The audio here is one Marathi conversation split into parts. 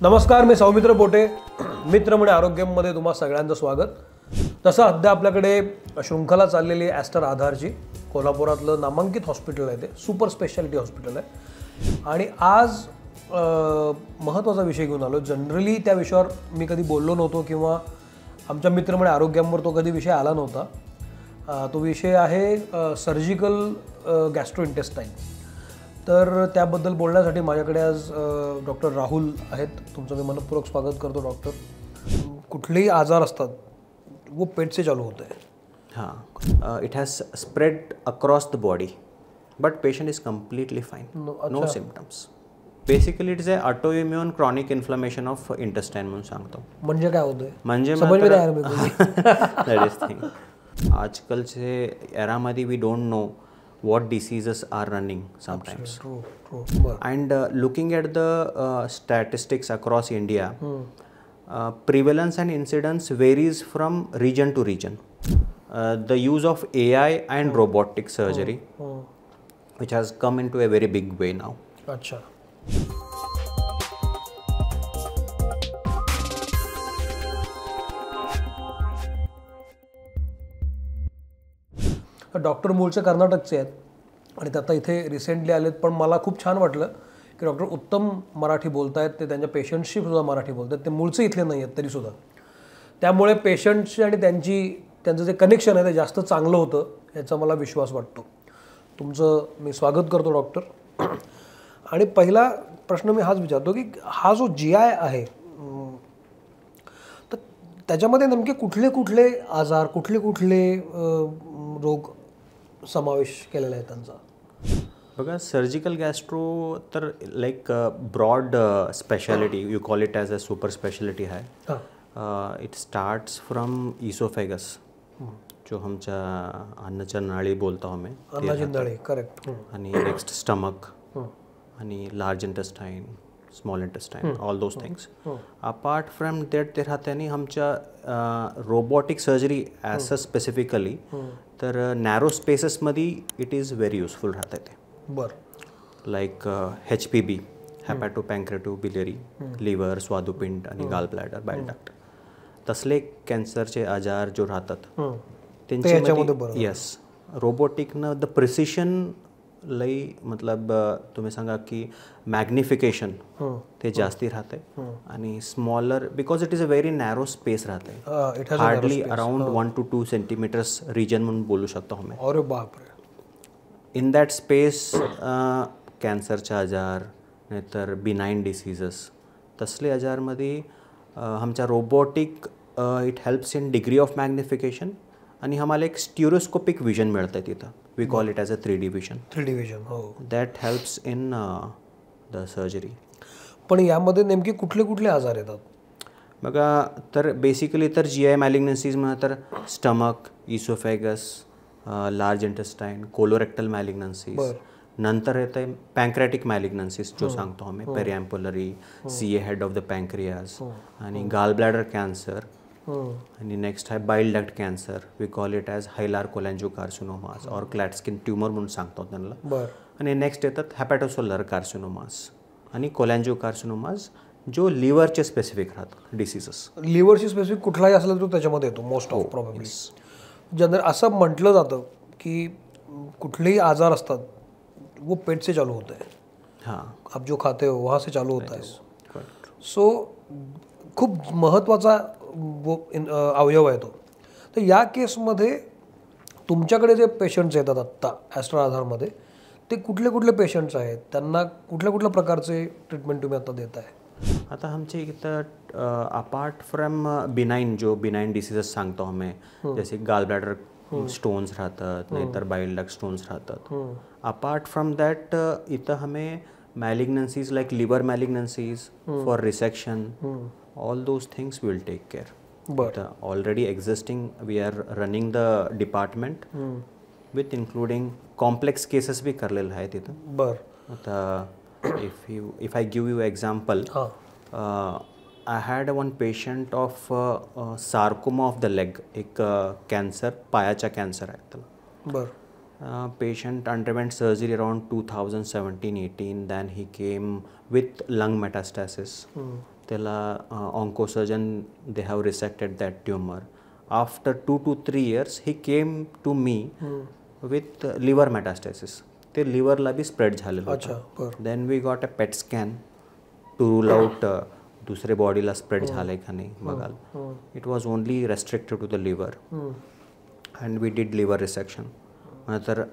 नमस्कार, मी सौमित्र पोटे. मित्र म्हणजे आरोग्यमध्ये तुम्हा सगळ्यांचं स्वागत. तसं सध्या आपल्याकडे शृंखला चाललेली आहे ॲस्टर आधारची. कोल्हापुरातलं नामांकित हॉस्पिटल आहे, ते सुपर स्पेशालिटी हॉस्पिटल आहे. आणि आज महत्त्वाचा विषय घेऊन आलो. जनरली त्या विषयावर मी कधी बोललो नव्हतो किंवा आमच्या मित्र म्हणजे आरोग्यावर तो कधी विषय आला नव्हता. तो विषय आहे सर्जिकल गॅस्ट्रोइंटेस्टाईन. तर त्याबद्दल बोलण्यासाठी माझ्याकडे आज डॉक्टर राहुल आहेत. तुमचं मी मनपूर्वक स्वागत करतो. डॉक्टर, कुठलेही आजार असतात वो पेट से चालू होते हैं. हाँ, it has spread across the body but patient is completely fine. No symptoms. Basically it is a autoimmune chronic inflammation of intestine म्हणून सांगतो. म्हणजे काय होतंय? म्हणजे दॅट इज थिंग. आजकालचे एरामध्ये we don't know what diseases are running sometimes. True. And looking at the statistics across India, prevalence and incidence varies from region to region. The use of AI and robotic surgery, which has come into a very big way now. अच्छा. डॉक्टर मूळचे कर्नाटकचे आहेत आणि ते आता इथे रिसेंटली आलेत. पण मला खूप छान वाटलं की डॉक्टर उत्तम मराठी बोलत आहेत. ते त्यांच्या पेशंटशी सुद्धा मराठी बोलत आहेत. ते मूळचे इथले नाही आहेत तरीसुद्धा. त्यामुळे पेशंटशी आणि त्यांचं जे कनेक्शन आहे ते जास्त चांगलं होतं याचा मला विश्वास वाटतो. तुमचं मी स्वागत करतो डॉक्टर. आणि पहिला प्रश्न मी हाच विचारतो की हा जो GI आहे तर त्याच्यामध्ये नेमके कुठले कुठले आजार, कुठले कुठले रोग समावेश केलेला आहे त्यांचा? बघा, सर्जिकल गॅस्ट्रो तर like broad speciality, you call it as a super speciality आहे. इट स्टार्ट्स फ्रॉम इसोफेगस, जो आमच्या अन्नाच्या नाळी बोलतो आम्ही, अन्नाची नाळी, करेक्ट. आणि नेक्स्ट स्टमक आणि large intestine, small intestine, all those things. Apart from that ते राहते आणि आमच्या robotic surgery as a specifically तर नॅरो स्पेसेसमध्ये इट इज व्हेरी युजफुल राहते ते. बरं. Like HPB, hepato pancreato biliary, liver, स्वादुपिंड आणि गाल ब्लॅडर, बाईल डक्ट, तसले कॅन्सरचे आजार जो राहतात त्यांच्यामध्ये येस रोबोटिकनं द प्रिसिशन लई मतलब तुम्ही सांगा की मॅग्निफिकेशन ते जास्ती राहते आणि smaller because it is a very narrow space राहते. Hardly around 1 to 2 centimetres region म्हणून बोलू शकतो आम्ही. अरे बापरे. इन दॅट स्पेस कॅन्सरचे आजार नाहीतर बिनाईन डिसीजेस तसले आजारमध्ये आमच्या robotic it helps in degree of magnification आणि आम्हाला एक स्टिरोस्कोपिक विजन मिळतं तिथं. We call it as a 3D vision. 3D vision, हो. That helps in the surgery. पण यामध्ये नेमके कुठले कुठले आजार येतात? बघा, तर बेसिकली तर GI मॅलिग्नन्सीज म्हणा तर stomach, oesophagus, large intestine, colorectal malignancies. नंतर येते पँक्रेटिक मॅलिग्नन्सीज जो सांगतो आम्ही, periampullary, CA head of the pancreas, आणि गाल ब्लॅडर कॅन्सर, आणि नेक्स्ट आहे bile duct cancer. We call it as hilar cholangiocarcinomas और क्लॅटस्किन ट्यूमर म्हणून सांगतो त्यांना. आणि नेक्स्ट येतात हॅपॅटोसोलर कार्सिनोमास आणि कोलॅन्जिओकार्सिनोमास जो लिव्हरचे स्पेसिफिक राहतात डिसीजेस. लिव्हरची स्पेसिफिक कुठलाही असला तो त्याच्यामध्ये येतो मोस्ट ऑफ प्रॉब्लेम. जनरल असं म्हटलं जातं की कुठलेही आजार असतात वो पेट से चालू होते हैं. हाँ, आप जो खाते हो वहाँ से चालू होता है. सो खूप महत्त्वाचा अवयव आहे तो. तर या केसमध्ये तुमच्याकडे जे पेशंट्स येतात आत्ता ॲस्टर आधारमध्ये ते कुठले कुठले पेशंट्स आहेत? त्यांना कुठल्या कुठल्या प्रकारचे ट्रीटमेंट तुम्ही आता देत आहे? आता आमच्या इथं अपार्ट फ्रॉम बिनाईन जो बिनाईन डिसीजेस सांगतो आम्ही, जसे गाल ब्लॅडर स्टोन्स राहतात नाहीतर बाईल डक्ट स्टोन्स राहतात. अपार्ट फ्रॉम दॅट इथं हमें malignancies like liver malignancies for resection, all those things will take care. But already existing, we are running the department with including complex cases भी करलेलं आहे तिथं. बरं. आता if I give you example, I had one patient of sarcoma of the leg, एक कॅन्सर, पायाचा कॅन्सर आहे त्याला. बरं. Patient underwent surgery around 2017-18. Then he came with lung metastasis. त्याला oncosurgeon they have resected that tumour. After 2 to 3 years he came to me with liver metastasis. ते लिव्हरला बी स्प्रेड झालेलं होतं. Then we got a PET scan to rule out दुसरे बॉडीला स्प्रेड झालं का नाही बघाल. It was only restricted to the liver and we did liver resection. तर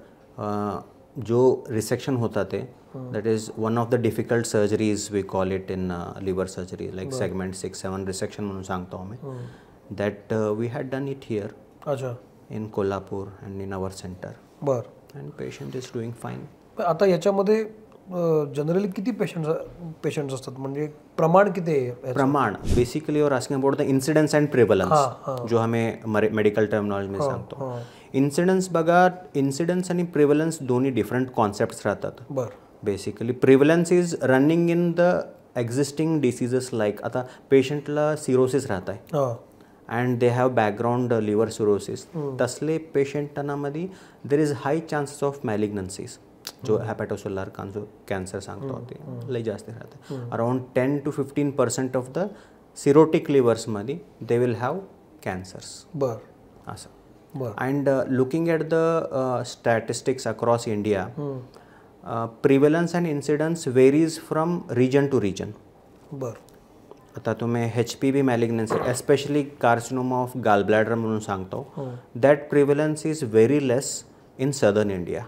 जो रिसेक्शन होता ते that is one of the difficult surgeries we call it in liver surgery like segment 6-7 resection म्हणून सांगतो आम्ही. That we had done it here in Kolhapur and in our centre. And patient is doing fine. आता याच्यामध्ये जनरली किती पेशंट्स असतात, म्हणजे प्रमाण किती आहे? प्रमाण basically you're asking about the incidence and prevalence जो आम्ही मेडिकल टर्मिनॉलॉजी मध्ये सांगतो. इन्सिडेंस बघा, इन्सिडेंस आणि प्रिव्हलन्स दोन्ही डिफरंट कॉन्सेप्ट्स राहतात. Basically prevalence is running in the existing diseases like आता पेशंटला सिरोसिस राहत आहे and they have background liver cirrhosis. तसले पेशंटांमध्ये there is high chances of malignancies. जो हॅपॅटोसेल्युलर कॅन्सर सांगतो ते लई जास्त राहते. Around 10 to 15% of the cirrhotic लिव्हर्समध्ये दे विल हॅव कॅन्सर्स. असं. And looking at the statistics across India, prevalence and incidence varies from region to region. आता तुम्ही HPV malignancy especially carcinoma of gall bladder म्हणून सांगतो. That prevalence is very less in southern India.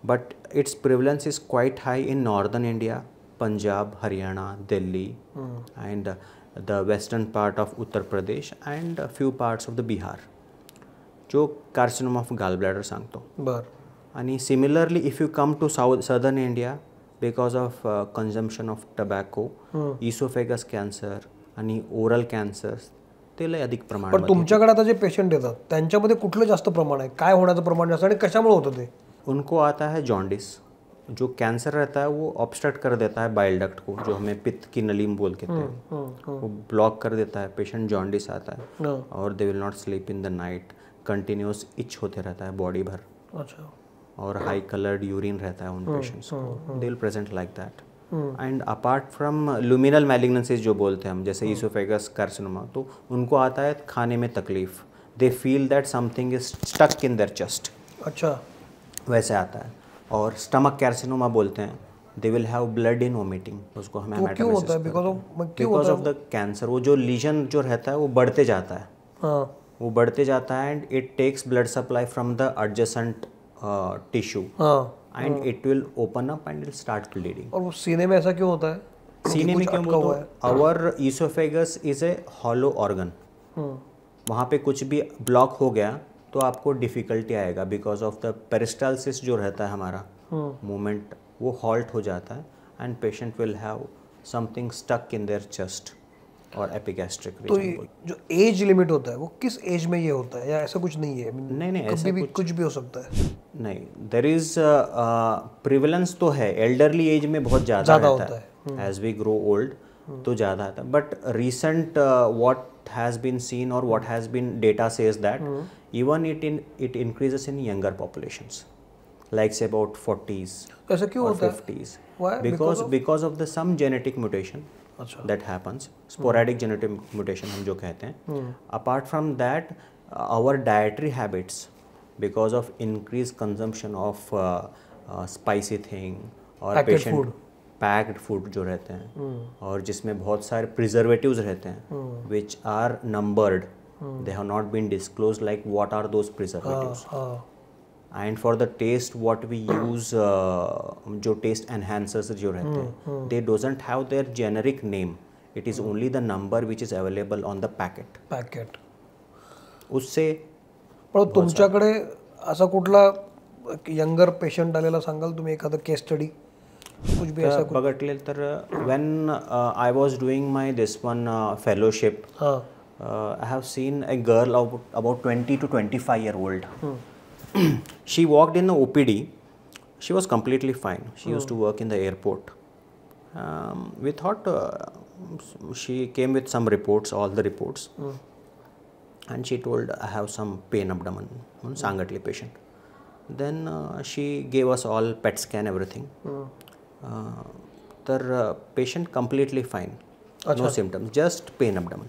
But its prevalence is quite high in northern India, Punjab, Haryana, Delhi, and the western part of Uttar Pradesh and a few parts of the Bihar. जो carcinoma of gallbladder सांगतो. आणि similarly, if you come to southern India, because of consumption of tobacco, esophagus cancer आणि oral cancers ते लय अधिक प्रमाण. पण तुमच्याकडे आता जे पेशंट येतात त्यांच्यामध्ये कुठलं जास्त प्रमाण आहे, काय होण्याचं प्रमाण जास्त आणि कशामुळे होतं ते? उनको आता है जॉन्डिस. जो कैंसर रहता है वो ऑब्स्ट्रक्ट कर देता है बाइल डक्ट को, जो हमें पित्त की नली में बोल कहते हैं. वो ब्लॉक कर देता है, पेशेंट जॉन्डिस आता है और they will not sleep in the night. Continuous itch होते रहता है बॉडी भर. और हाई कलर्ड यूरिन रहता है उन पेशेंट्स को. They will present like that. And apart from luminal malignancies जो बोलते हैं हम, जैसे ईसोफेगस कार्सिनोमा, तो उनको आता है खाने में तकलीफ. They feel that something is stuck in their chest. वैसे आता है. और स्टमक कार्सिनोमा बोलते हैं, they will have blood in vomiting. उसको हमें बिकॉज ऑफ द कैंसर. वो जो लीजन जो रहता है वो बढ़ते जाता है. वो बढ़ते जाता है and it takes blood supply from the adjacent tissue and it will open up and will start bleeding. और वो सीने में ऐसा क्यों होता है? सीने में क्यों होता है? Our oesophagus is a hollow organ. वहाँ पे कुछ भी ब्लॉक हो गया तो आपको डिफ़िकल्टी आएगा बिकॉज ऑफ द पेरिस्टालसिस जो रहता है हमारा मूवमेंट, वो हॉल्ट हो जाता है and patient will have something stuck in their chest और एपिगैस्ट्रिक रीजन. तो जो एज लिमिट होता है वो किस एज में ये होता है या ऐसा कुछ नहीं है? नहीं कभी भी कुछ भी हो सकता है. नहीं, देयर इज प्रिवलेंस तो है. एल्डरली एज में बहुत ज़्यादा रहता है. एज वी ग्रो ओल्ड तो ज़्यादा आता है. But recent what has been seen or what has been data says that even it increases in younger populations, like say about 40s or 50s. Why? Because of the some genetic mutation that happens, sporadic genetic mutation हम जो कहते हैं. Apart from that, our dietary habits, because of increased consumption of spicy thing or patient packed food जो रहते हैं और जिसमें बहुत सारे प्रिजर्वेटिव्स रहते हैं which are numbered, they have not been disclose like what are those preservatives. And for the taste what we use, जो टेस्ट एनहांसर्स जो रहते हैं, they doesn't have their generic name. It is only the number which is available on the packet. उससे पण तुमच्याकडे असा कुठला यंगर पेशंट आलेला सांगाल तुम्ही, एखादा केस स्टडी कुछ भी ऐसा बघटले तर when I was doing my this one fellowship, I have seen a girl about 20 to 25-year-old. She walked in the OPD. She was completely fine. She used to work in the airport. We thought she came with some reports, all the reports, and she told I have some pain abdomen. सांगितले patient. Then she gave us all PET scan everything. तर patient completely fine. No symptoms, just pain abdomen.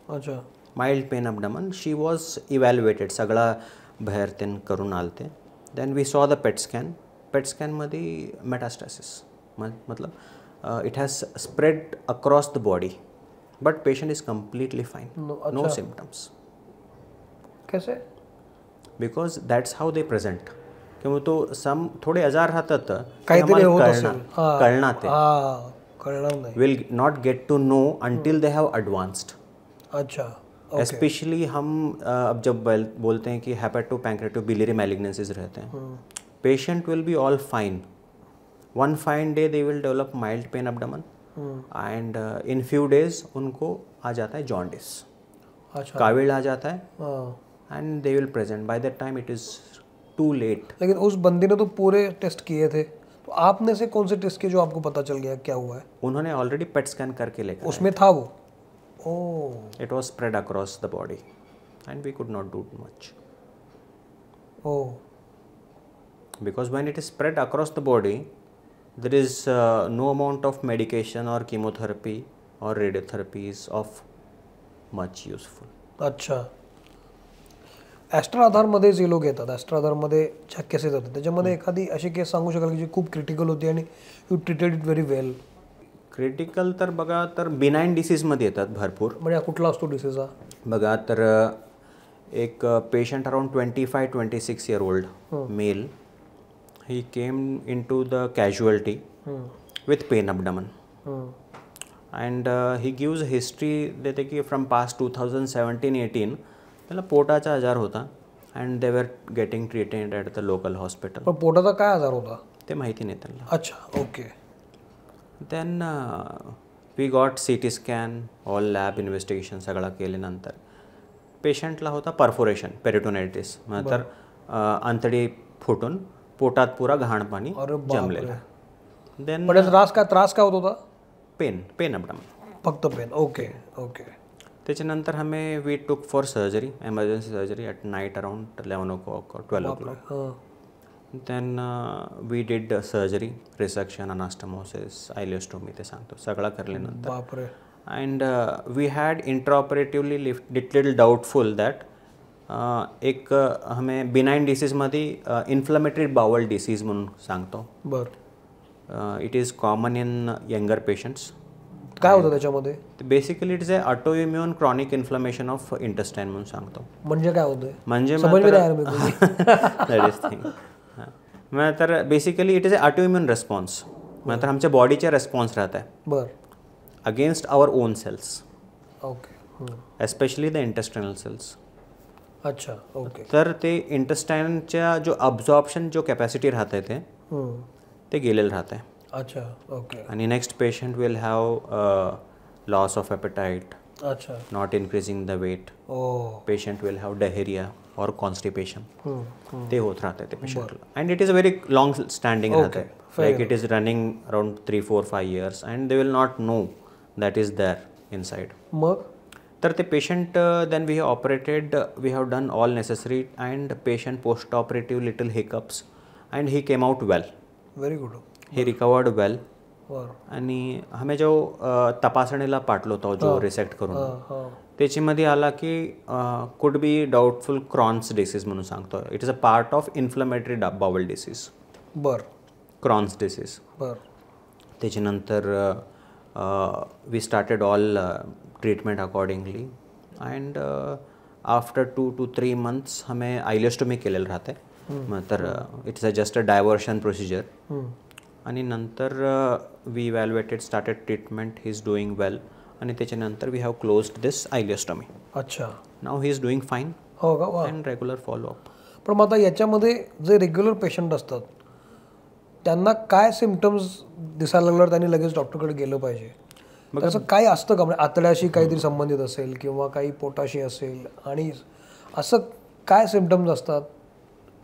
अच्छा. Mild pain abdomen. She was evaluated, सगळा बाहेर त्यांनी करून आलते. Then we saw the PET scan. PET स्कॅनमध्ये मेटास्टॅसिस, मतलब it has spread across the body, but patient is completely fine, no symptoms. कैसे? Because that's how they present. किंवा तो थोडे आजार राहतात, काहीतरी होत असेल. कळणार ते, कळणार नाही. Will not get to know until they have advanced. अच्छा. स्पेशली हम अब जब बोलते हैं कि हेपेटो पैंक्रेटियो बिलियरी मैलिग्नेंसीज रहते हैं, patient will be all fine. One fine day they will develop mild pain abdomen, and in few days उनको आ जाता है जॉन्डिस. अच्छा. काविल आ जाता है, and they will present. By that time it is too late. लेकिन उस बंदी ने तो पूरे टेस्ट किए थे, तो आपने से कौन से टेस्ट किए जो आपको पता चल गया क्या हुआ है? उन्होंने ऑलरेडी पेट स्कैन करके लेकर, उसमें था वो. Oh. It was spread across the body and we could not do much. Oh. Because when it is spread across the body, there is no amount of medication or chemotherapy or radiotherapy is of much useful. अच्छा. ॲस्ट्रा आधारमध्ये जे लोक येतात, ॲस्ट्रा आधारमध्ये ज्या केसेस होतात त्याच्यामध्ये एखादी अशी केस सांगू शकाल की जी खूप क्रिटिकल होती आणि you treated it very well? Critical तर बघा तर बिनाईन डिसीजमध्ये येतात भरपूर. म्हणजे कुठला असतो डिसीज हा? बघा तर एक patient around 25-26 year old male, he came into the casualty with pain abdomen, and he gives a history देते की from past 2017-18 त्याला पोटाचा आजार होता, and they were getting treated at the local hospital. पण पोटाचा काय आजार होता ते माहिती नाही त्यांना. अच्छा. Okay. then we got CT scan, all lab investigation सगळा केल्यानंतर पेशंटला होता परफोरेशन, पेरिटोनायटिस, मतलब अंतडी फुटून पोटात पुरा घाण पाणी जमलेलं. देन त्रास काय होत होता? पेन अबडमन, फक्त पेन. ओके. ओके. त्याच्यानंतर हमें we took for surgery, emergency surgery at night around 11 o'clock or 12 o'clock. Then we did surgery, resection, anastomosis, ileostomy ते सांगतो सगळा करल्यानंतर. बापरे. And we had intraoperatively little doubtful that एक हमें बिनाईन डिसीजमध्ये इन्फ्लमेटरी बाउल डिसीज म्हणून सांगतो. बरं. It is common in younger patients. काय होतं त्याच्यामध्ये? Basically it is a autoimmune chronic inflammation of intestine म्हणून सांगतो. म्हणजे काय होतं? म्हणजे दॅट इज थिंग. मग तर basically it is a autoimmune response, मग तर आमच्या बॉडीचे रिस्पॉन्स राहत आहे. बरं. Against our own cells. Okay. Especially the intestinal cells. अच्छा. ओके. तर ते इंटेस्टाईनच्या जो अब्झॉर्प्शन जो कॅपॅसिटी राहते ते गेलेलं राहत आहे. अच्छा. ओके. आणि next patient will have loss of appetite. अच्छा. Not increasing the weight. Patient will have diarrhoea और कॉन्स्टिपेशन. ते होत राहते ते पेशंटला. And it is a very long standing राहते, like it is running around 3-4-5 years and they will not know that is there inside. मग तर ते patient then we have operated, we have done all necessary, and patient post operative little hiccups and he came out well. Very good. He recovered well. आणि हमें जो तपासणीला पाठलो होतो जो रिसेक्ट करून त्याच्यामध्ये आला की कुड बी डाऊटफुल क्रॉन्स डिसीज म्हणून सांगतो. It is a part of inflammatory bowel disease. बरं. Crohn's disease. बरं. त्याच्यानंतर we started all treatment accordingly, and after 2 to 3 months हमें आयलिओस्टोमी केलेलं राहते. मग तर it's a just a diversion procedure. आणि नंतर we evaluated, started treatment, he is doing well. आणि त्याच्यानंतर we have closed this ileostomy. अच्छा. Now he is doing fine. हो का? And regular follow up. पण मग आता याच्यामध्ये जे रेग्युलर पेशंट असतात त्यांना काय सिम्पटम्स दिसायला लागल्यावर त्यांनी लगेच डॉक्टरकडे गेलं पाहिजे? असं काय असतं का? म्हणजे आतड्याशी काहीतरी संबंधित असेल किंवा काही पोटाशी असेल, आणि असं काय सिम्पटम्स असतात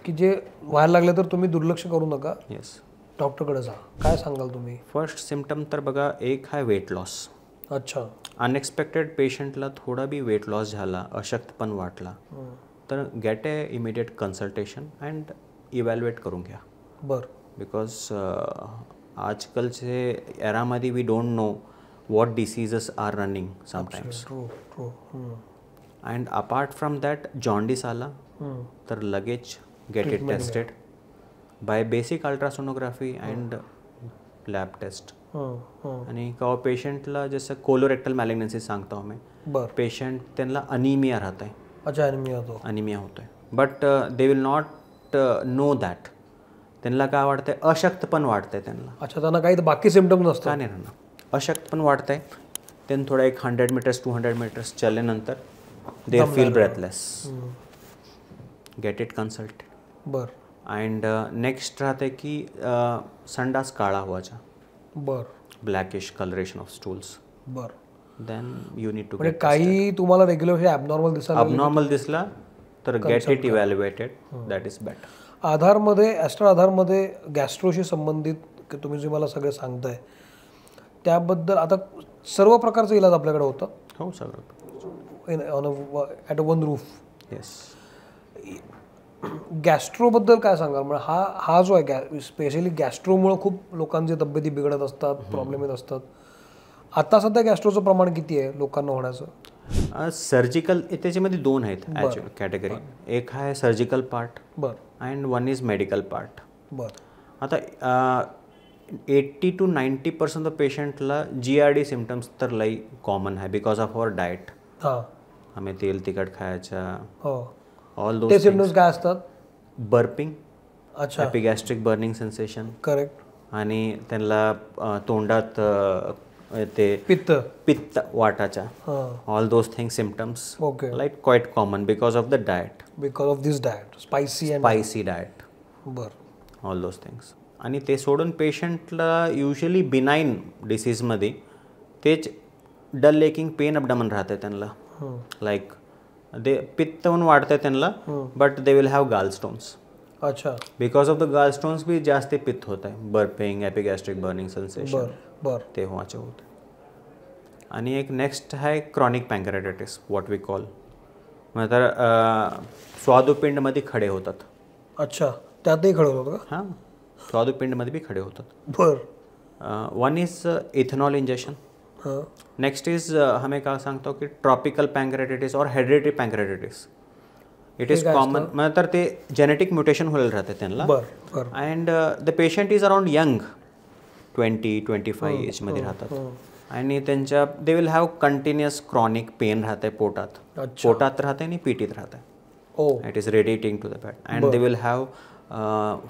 की जे व्हायला लागले तर तुम्ही दुर्लक्ष करू नका, येस, डॉक्टरकडे जा? काय सांगाल तुम्ही? फर्स्ट सिम्पटम तर बघा एक आहे वेट लॉस. अच्छा. अनएक्सपेक्टेड पेशंटला थोडा बी वेट लॉस झाला, अशक्तपण वाटला तर get a immediate consultation and evaluate करून घ्या. बरं. बिकॉज आजकालचे एरामध्ये we don't know what diseases are running sometimes. True. And apart from that, jaundice आला तर लगेच get it tested by basic ultrasonography and lab test. आणि का पेशंटला जसं कोलोरेक्टल मॅलिग्नन्सी सांगतो आम्ही, बर पेशंट त्यांना अनिमिया राहत आहे, अच्छा अनिमिया होतो, अनिमिया होतो आहे, but they will not know that. त्यांना काय वाटतंय, अशक्त पण वाटतंय त्यांना. अच्छा त्यांना काही बाकी सिम्पटम नसतात का नाही राहणार, अशक्त पण वाटतंय. त्यांनी थोडा एक 100 मीटर्स 200 मीटर्स चलल्यानंतर they feel breathless. Get it consult. बर. अँड नेक्स्ट राहते की संडास काळा व्हायचा, बर ब्लॅकिश कलरेशन ऑफ स्टूल्स. बर. देन यू नीड टू म्हणजे काही तुम्हाला रेग्युलर हे ॲबनॉर्मल दिसायला अबनॉर्मल दिसला तर get it evaluated, that is better. आधारमध्ये ॲस्ट्रा आधारमध्ये गॅस्ट्रोशी संबंधित तुम्ही जे मला सगळे सांगताय त्याबद्दल आता सर्व प्रकारचा इलाज आपल्याकडे होतं. हो सगळं at a one roof. Yes. गॅस्ट्रोबद्दल काय सांगाल? म्हणजे हा जो आहे स्पेशली गॅस्ट्रोमुळं खूप लोकांची तब्येती बिघडत असतात, प्रॉब्लेम येत असतात. आता सध्या गॅस्ट्रोचं प्रमाण किती आहे लोकांना होण्याचं? सर्जिकल त्याच्यामध्ये 2 आहेत ॲक्च्युअली कॅटेगरी. एक आहे सर्जिकल पार्ट बर and one is medical part. बर. आता 80 to 90% ऑफ पेशंटला GERD सिम्टम्स तर लई कॉमन आहे बिकॉज ऑफ अवर डाएट. हां आम्ही तेल तिखट खायच्या, हो. ऑल ते दोज. सिम्टम्स काय असतात? बर्पिंग, अच्छा एपिगॅस्ट्रिक बर्निंग सेन्सेशन, करेक्ट. आणि त्यांना तोंडात ते पित्त वाटाच्या, all those things symptoms okay like quite common because of the diet, because of this diet spicy diet, बर ऑल दोज थिंग्स. आणि ते सोडून पेशंटला युजली बिनाईन डिसीजमध्ये तेच डल लेकिंग पेन अबडमन राहते त्यांना, लाईक दे पित्त म्हणून वाटतंय त्यांना, बट दे विल हॅव गाल स्टोन्स. अच्छा. बिकॉज ऑफ द गाल स्टोन्स भी जास्त पित्त होत आहे, बर्पिंग, एपिगॅस्ट्रिक बर्निंग सेन्सेशन, बर ते व्हायचे होते. आणि एक नेक्स्ट आहे क्रॉनिक पँक्रेटायटिस, व्हॉट वी कॉल, म्हणजे स्वादुपिंडमध्ये खडे होतात. अच्छा त्यातही खडे होतात का? हां, स्वादुपिंडमध्ये बी खडे होतात. बर. One is ethanol injection. Next is हमें काय सांगतो की ट्रॉपिकल पँक्रेटायटिस और hereditary pancreatitis. It is common, म्हणजे तर ते जेनेटिक म्युटेशन होईल राहते त्यांना. बर. And the patient is around young 20-25 एजमध्ये राहतात. आणि त्यांच्या they will have continuous chronic pain राहते पोटात, पोटात राहते आणि पिटीत राहते. It is radiating to the back. And they will have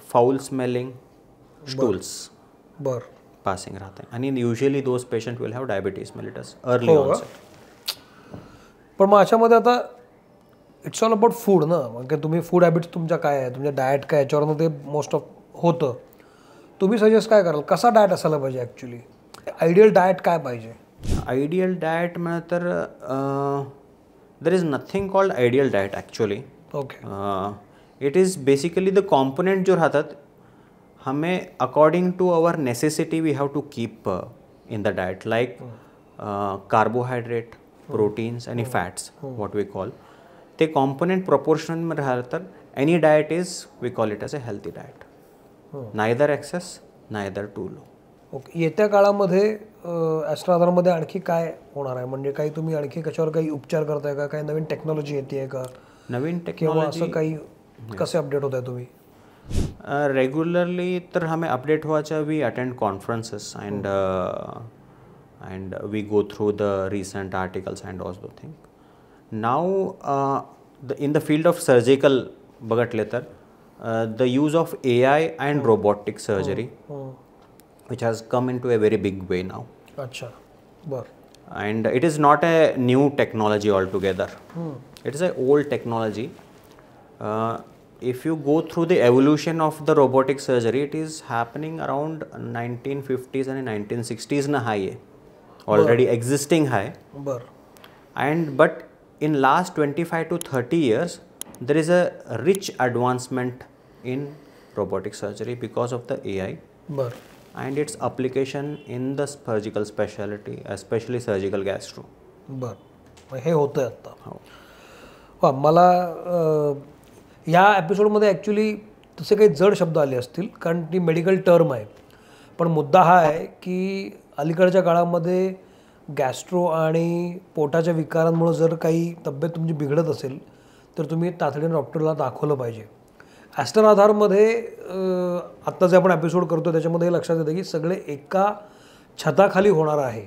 foul smelling stools बर पासिंग राहते. आणि usually those patient will have diabetes mellitus early onset. पण मग अशामध्ये आता इट्स ऑल अबाउट फूड ना, म्हणजे तुम्ही फूड हॅबिट्स तुमच्या काय आहे, तुमच्या डाएट काय, याच्यावरनं ते मोस्ट ऑफ होतं. तुम्ही सजेस्ट काय कराल, कसा डाएट असायला पाहिजे ॲक्च्युली? आयडियल डाएट काय पाहिजे? आयडियल डाएट म्हणजे तर there is nothing called ideal diet actually. Okay. It is basically the component जो राहतात हमें according to our necessity we have to keep in the diet, like carbohydrate, proteins आणि फॅट्स, व्हॉट वी कॉल. ते कॉम्पोनेंट प्रपोर्शनमध्ये राहिलं तर any diet is we call it as a healthy diet. Neither excess neither too low. Okay. येत्या काळामध्ये ॲस्ट्रा आधारमध्ये आणखी काय होणार आहे? म्हणजे काही तुम्ही आणखी कशावर काही उपचार करताय का? काही नवीन टेक्नॉलॉजी येते का? नवीन किंवा टेक्नॉलॉजी असं काही कसे अपडेट होत आहे तुम्ही? रेग्युलरली तर हमें अपडेट व्हायचा, we attend conferences and we go through the recent articles and all those thing. Now in the field of surgical बघितले तर the use of AI and robotic surgery, which has come into a very big way now. अच्छा. बर. And it is not a new technology altogether. It is an old technology. If you go through the evolution of the robotic surgery, it is happening around 1950s and 1960s na high, already existing high. बर. And but in last 25 to 30 years, there is a rich advancement in robotic surgery because of the AI. बर. And its application in the surgical specialty, especially surgical gastro. बर. हे होतं आहे आत्ता. हो. मला ह्या एपिसोडमध्ये ॲक्च्युली तसे काही जड शब्द आले असतील कारण ती मेडिकल टर्म आहे. पण मुद्दा हा आहे की अलीकडच्या काळामध्ये गॅस्ट्रो आणि पोटाच्या विकारांमुळे जर काही तब्येत तुमची बिघडत असेल तर तुम्ही तातडीने डॉक्टरला दाखवलं पाहिजे. ॲस्टर आधारमध्ये आत्ता जे आपण एपिसोड करतो त्याच्यामध्ये हे लक्षात येतं की सगळे एका छताखाली होणार आहे.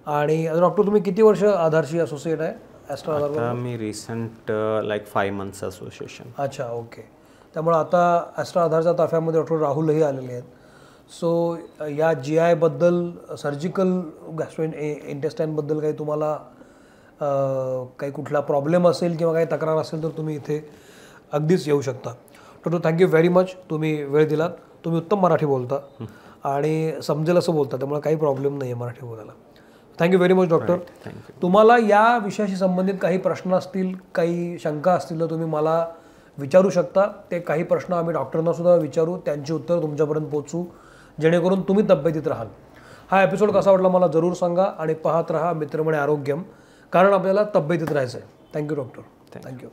आणि डॉक्टर तुम्ही किती वर्ष आधारशी असोसिएट आहे ॲस्टर आधार? आता मी रिसंट लाईक 5 months असोसिएशन. अच्छा, ओके. त्यामुळे आता ॲस्टर आधारच्या ताफ्यामध्ये डॉक्टर राहुलही आलेले आहेत. सो या GI बद्दल, सर्जिकल गॅस्ट्रो इंटेस्टाईनबद्दल काही तुम्हाला काही कुठला प्रॉब्लेम असेल किंवा काही तक्रार असेल तर तुम्ही इथे अगदीच येऊ शकता. डॉक्टर थँक्यू व्हेरी मच, तुम्ही वेळ दिलात. तुम्ही उत्तम मराठी बोलता आणि समजेल असं बोलता, त्यामुळे काही प्रॉब्लेम नाही आहे मराठी बोलायला. Thank you very much doctor. तुम्हाला या विषयाशी संबंधित काही प्रश्न असतील, काही शंका असतील तर तुम्ही मला विचारू शकता. ते काही प्रश्न आम्ही डॉक्टरांना सुद्धा विचारू, त्यांची उत्तरं तुमच्यापर्यंत पोहोचू, जेणेकरून तुम्ही तब्येतीत राहाल. हा एपिसोड कसा वाटला मला जरूर सांगा आणि पाहत राहा मित्रमणे आरोग्यम, कारण आपल्याला तब्येतीत राहायचं आहे. Thank you doctor. थँक्यू.